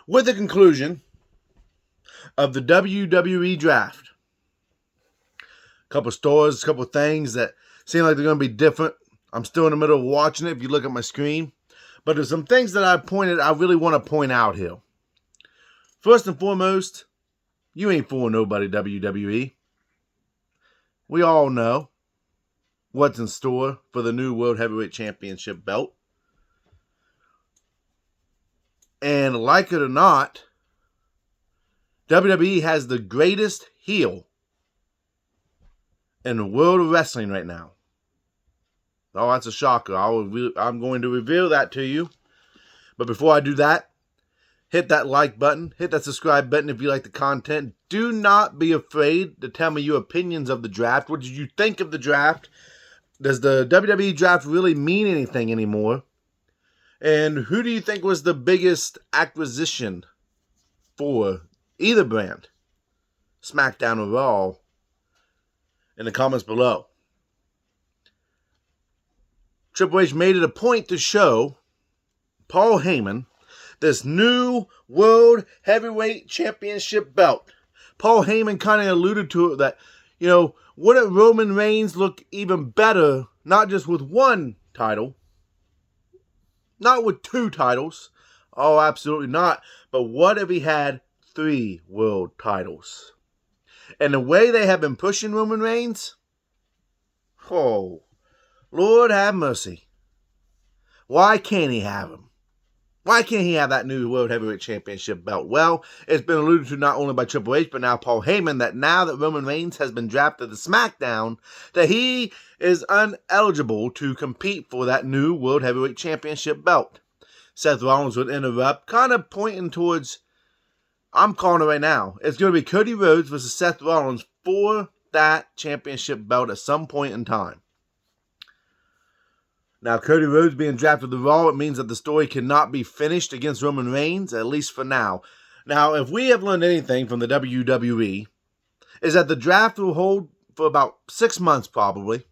with the conclusion of the WWE draft. A couple stories, a couple things that seem like they're going to be different. I'm still in the middle of watching it if you look at my screen. But there's some things that I really want to point out here. First and foremost, you ain't fooling nobody, WWE. We all know what's in store for the new World Heavyweight Championship belt. And like it or not, WWE has the greatest heel in the world of wrestling right now. Oh, that's a shocker. I'm going to reveal that to you. But before I do that, hit that like button. Hit that subscribe button if you like the content. Do not be afraid to tell me your opinions of the draft. What did you think of the draft? Does the WWE draft really mean anything anymore? And who do you think was the biggest acquisition for either brand? SmackDown or Raw? In the comments below. Triple H made it a point to show Paul Heyman this new World Heavyweight Championship belt. Paul Heyman kind of alluded to it that, wouldn't Roman Reigns look even better, not just with one title, not with 2 titles, oh, absolutely not, but what if he had 3 world titles? And the way they have been pushing Roman Reigns, oh, Lord have mercy. Why can't he have him? Why can't he have that new World Heavyweight Championship belt? Well, it's been alluded to not only by Triple H, but now Paul Heyman, that now that Roman Reigns has been drafted to SmackDown, that he is ineligible to compete for that new World Heavyweight Championship belt. Seth Rollins would interrupt, kind of pointing towards, I'm calling it right now, it's going to be Cody Rhodes versus Seth Rollins for that championship belt at some point in time. Now, Cody Rhodes being drafted to Raw, it means that the story cannot be finished against Roman Reigns, at least for now. Now, if we have learned anything from the WWE, is that the draft will hold for about 6 months, probably.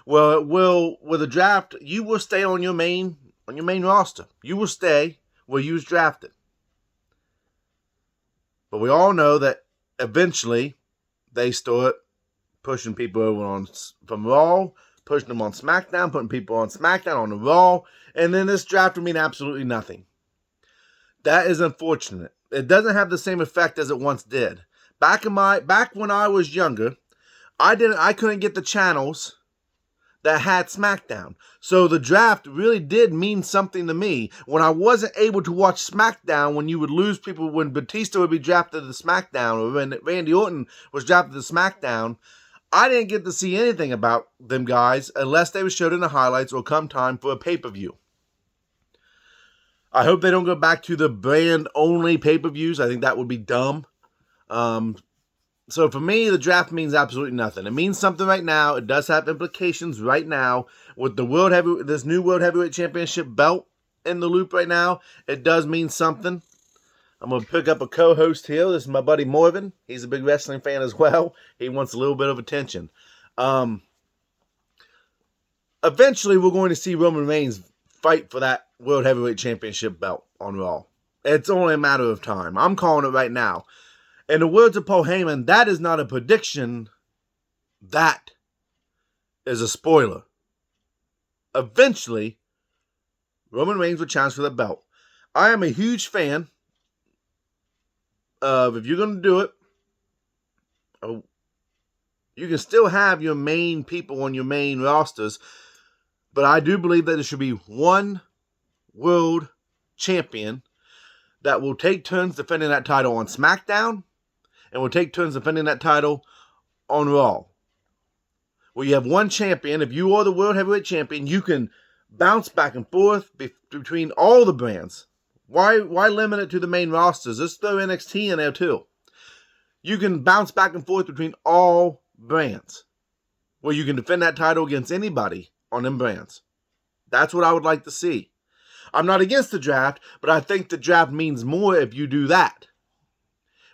Well, with the draft, you will stay on your main roster. You will stay where you was drafted. But we all know that eventually they start pushing people over from Raw, pushing them on SmackDown, putting people on SmackDown, on the Raw, and then this draft will mean absolutely nothing. That is unfortunate. It doesn't have the same effect as it once did. Back when I was younger, I couldn't get the channels that had SmackDown. So the draft really did mean something to me. When I wasn't able to watch SmackDown, when you would lose people, when Batista would be drafted to SmackDown, or when Randy Orton was drafted to SmackDown, I didn't get to see anything about them guys unless they were showed in the highlights or come time for a pay-per-view. I hope they don't go back to the brand-only pay-per-views. I think that would be dumb. So for me, the draft means absolutely nothing. It means something right now. It does have implications right now with the this new World Heavyweight Championship belt in the loop right now. It does mean something. I'm going to pick up a co-host here. This is my buddy Morven. He's a big wrestling fan as well. He wants a little bit of attention. Eventually, we're going to see Roman Reigns fight for that World Heavyweight Championship belt on Raw. It's only a matter of time. I'm calling it right now. In the words of Paul Heyman, that is not a prediction. That is a spoiler. Eventually, Roman Reigns will challenge for the belt. I am a huge fan of, if you're going to do it, you can still have your main people on your main rosters, but I do believe that there should be one world champion that will take turns defending that title on SmackDown and will take turns defending that title on Raw. Where you have one champion. If you are the World Heavyweight Champion, you can bounce back and forth between all the brands. Why limit it to the main rosters? Let's throw NXT in there too. You can bounce back and forth between all brands, where you can defend that title against anybody on them brands. That's what I would like to see. I'm not against the draft, but I think the draft means more if you do that.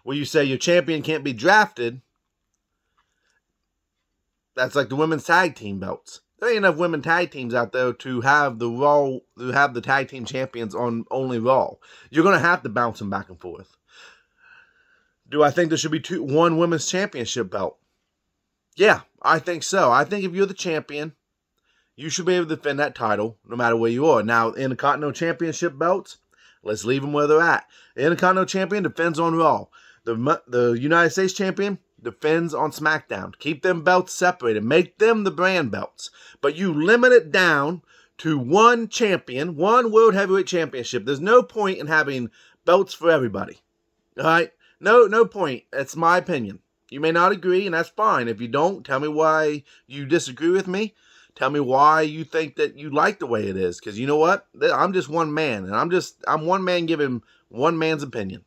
Where you say your champion can't be drafted. That's like the women's tag team belts. There ain't enough women tag teams out there to have the tag team champions on only Raw. You're going to have to bounce them back and forth. Do I think there should be one women's championship belt? Yeah, I think so. I think if you're the champion, you should be able to defend that title no matter where you are. Now, Intercontinental Championship belts, let's leave them where they're at. The Intercontinental Champion defends on Raw. The United States Champion defends on SmackDown. Keep them belts separated. Make them the brand belts. But you limit it down to one champion, one World Heavyweight Championship. There's no point in having belts for everybody. All right? No point. That's my opinion. You may not agree, and that's fine. If you don't, tell me why you disagree with me. Tell me why you think that you like the way it is. Because you know what? I'm just one man, and I'm one man giving one man's opinion.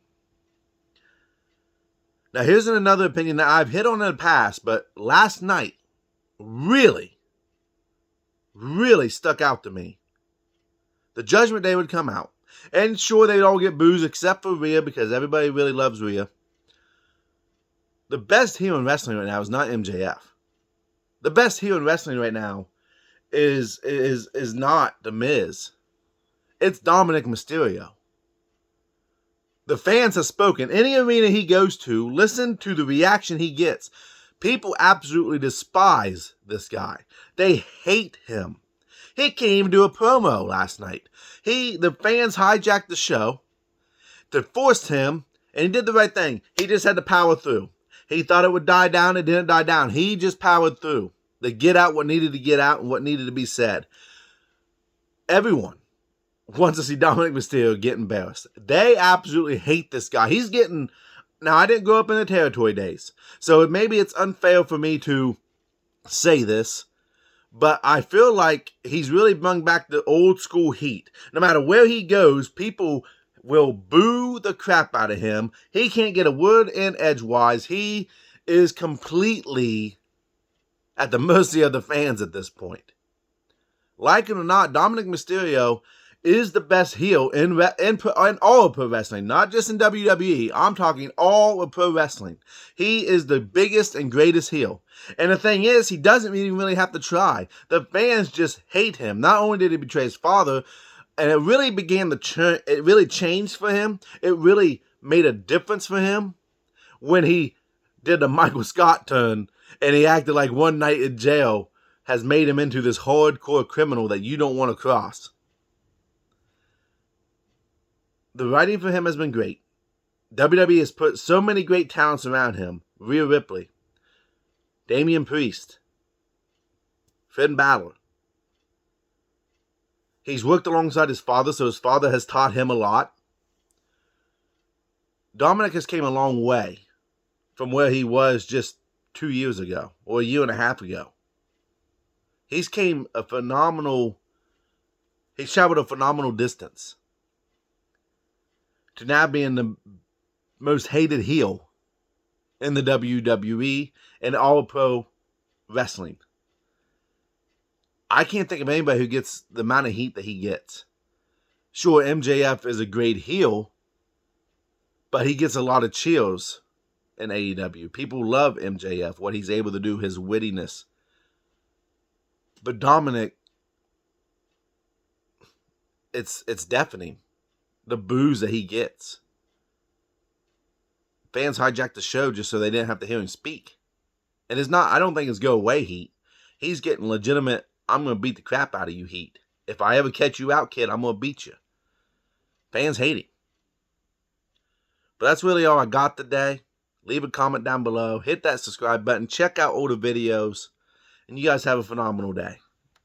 Now, here's another opinion that I've hit on in the past, but last night really, really stuck out to me. The Judgment Day would come out. And sure, they'd all get booze except for Rhea because everybody really loves Rhea. The best heel in wrestling right now is not MJF. The best heel in wrestling right now is not The Miz. It's Dominic Mysterio. The fans have spoken. Any arena he goes to, listen to the reaction he gets. People absolutely despise this guy. They hate him. He can't even do a promo last night. The fans hijacked the show to force him, and he did the right thing. He just had to power through. He thought it would die down. It didn't die down. He just powered through to get out what needed to get out and what needed to be said. Everyone wants to see Dominic Mysterio get embarrassed. They absolutely hate this guy. Now I didn't grow up in the territory days, so maybe it's unfair for me to say this, but I feel like he's really brought back the old school heat. No matter where he goes, people will boo the crap out of him. He can't get a word in edgewise. He is completely at the mercy of the fans at this point. Like it or not, Dominic Mysterio is the best heel in all of pro wrestling, not just in WWE. I'm talking all of pro wrestling. He is the biggest and greatest heel. And the thing is, he doesn't even really have to try. The fans just hate him. Not only did he betray his father, and it really it really changed for him. It really made a difference for him when he did the Michael Scott turn and he acted like one night in jail has made him into this hardcore criminal that you don't want to cross. The writing for him has been great. WWE has put so many great talents around him. Rhea Ripley, Damian Priest, Finn Balor. He's worked alongside his father, so his father has taught him a lot. Dominic has came a long way from where he was just 2 years ago or a year and a half ago. He's traveled a phenomenal distance to now being the most hated heel in the WWE and all pro wrestling. I can't think of anybody who gets the amount of heat that he gets. Sure, MJF is a great heel, but he gets a lot of cheers in AEW. People love MJF, what he's able to do, his wittiness. But Dominic, it's deafening. The boos that he gets. Fans hijacked the show just so they didn't have to hear him speak. And I don't think it's go away heat. He's getting legitimate, I'm going to beat the crap out of you heat. If I ever catch you out, kid, I'm going to beat you. Fans hate him. But that's really all I got today. Leave a comment down below. Hit that subscribe button. Check out older videos. And you guys have a phenomenal day.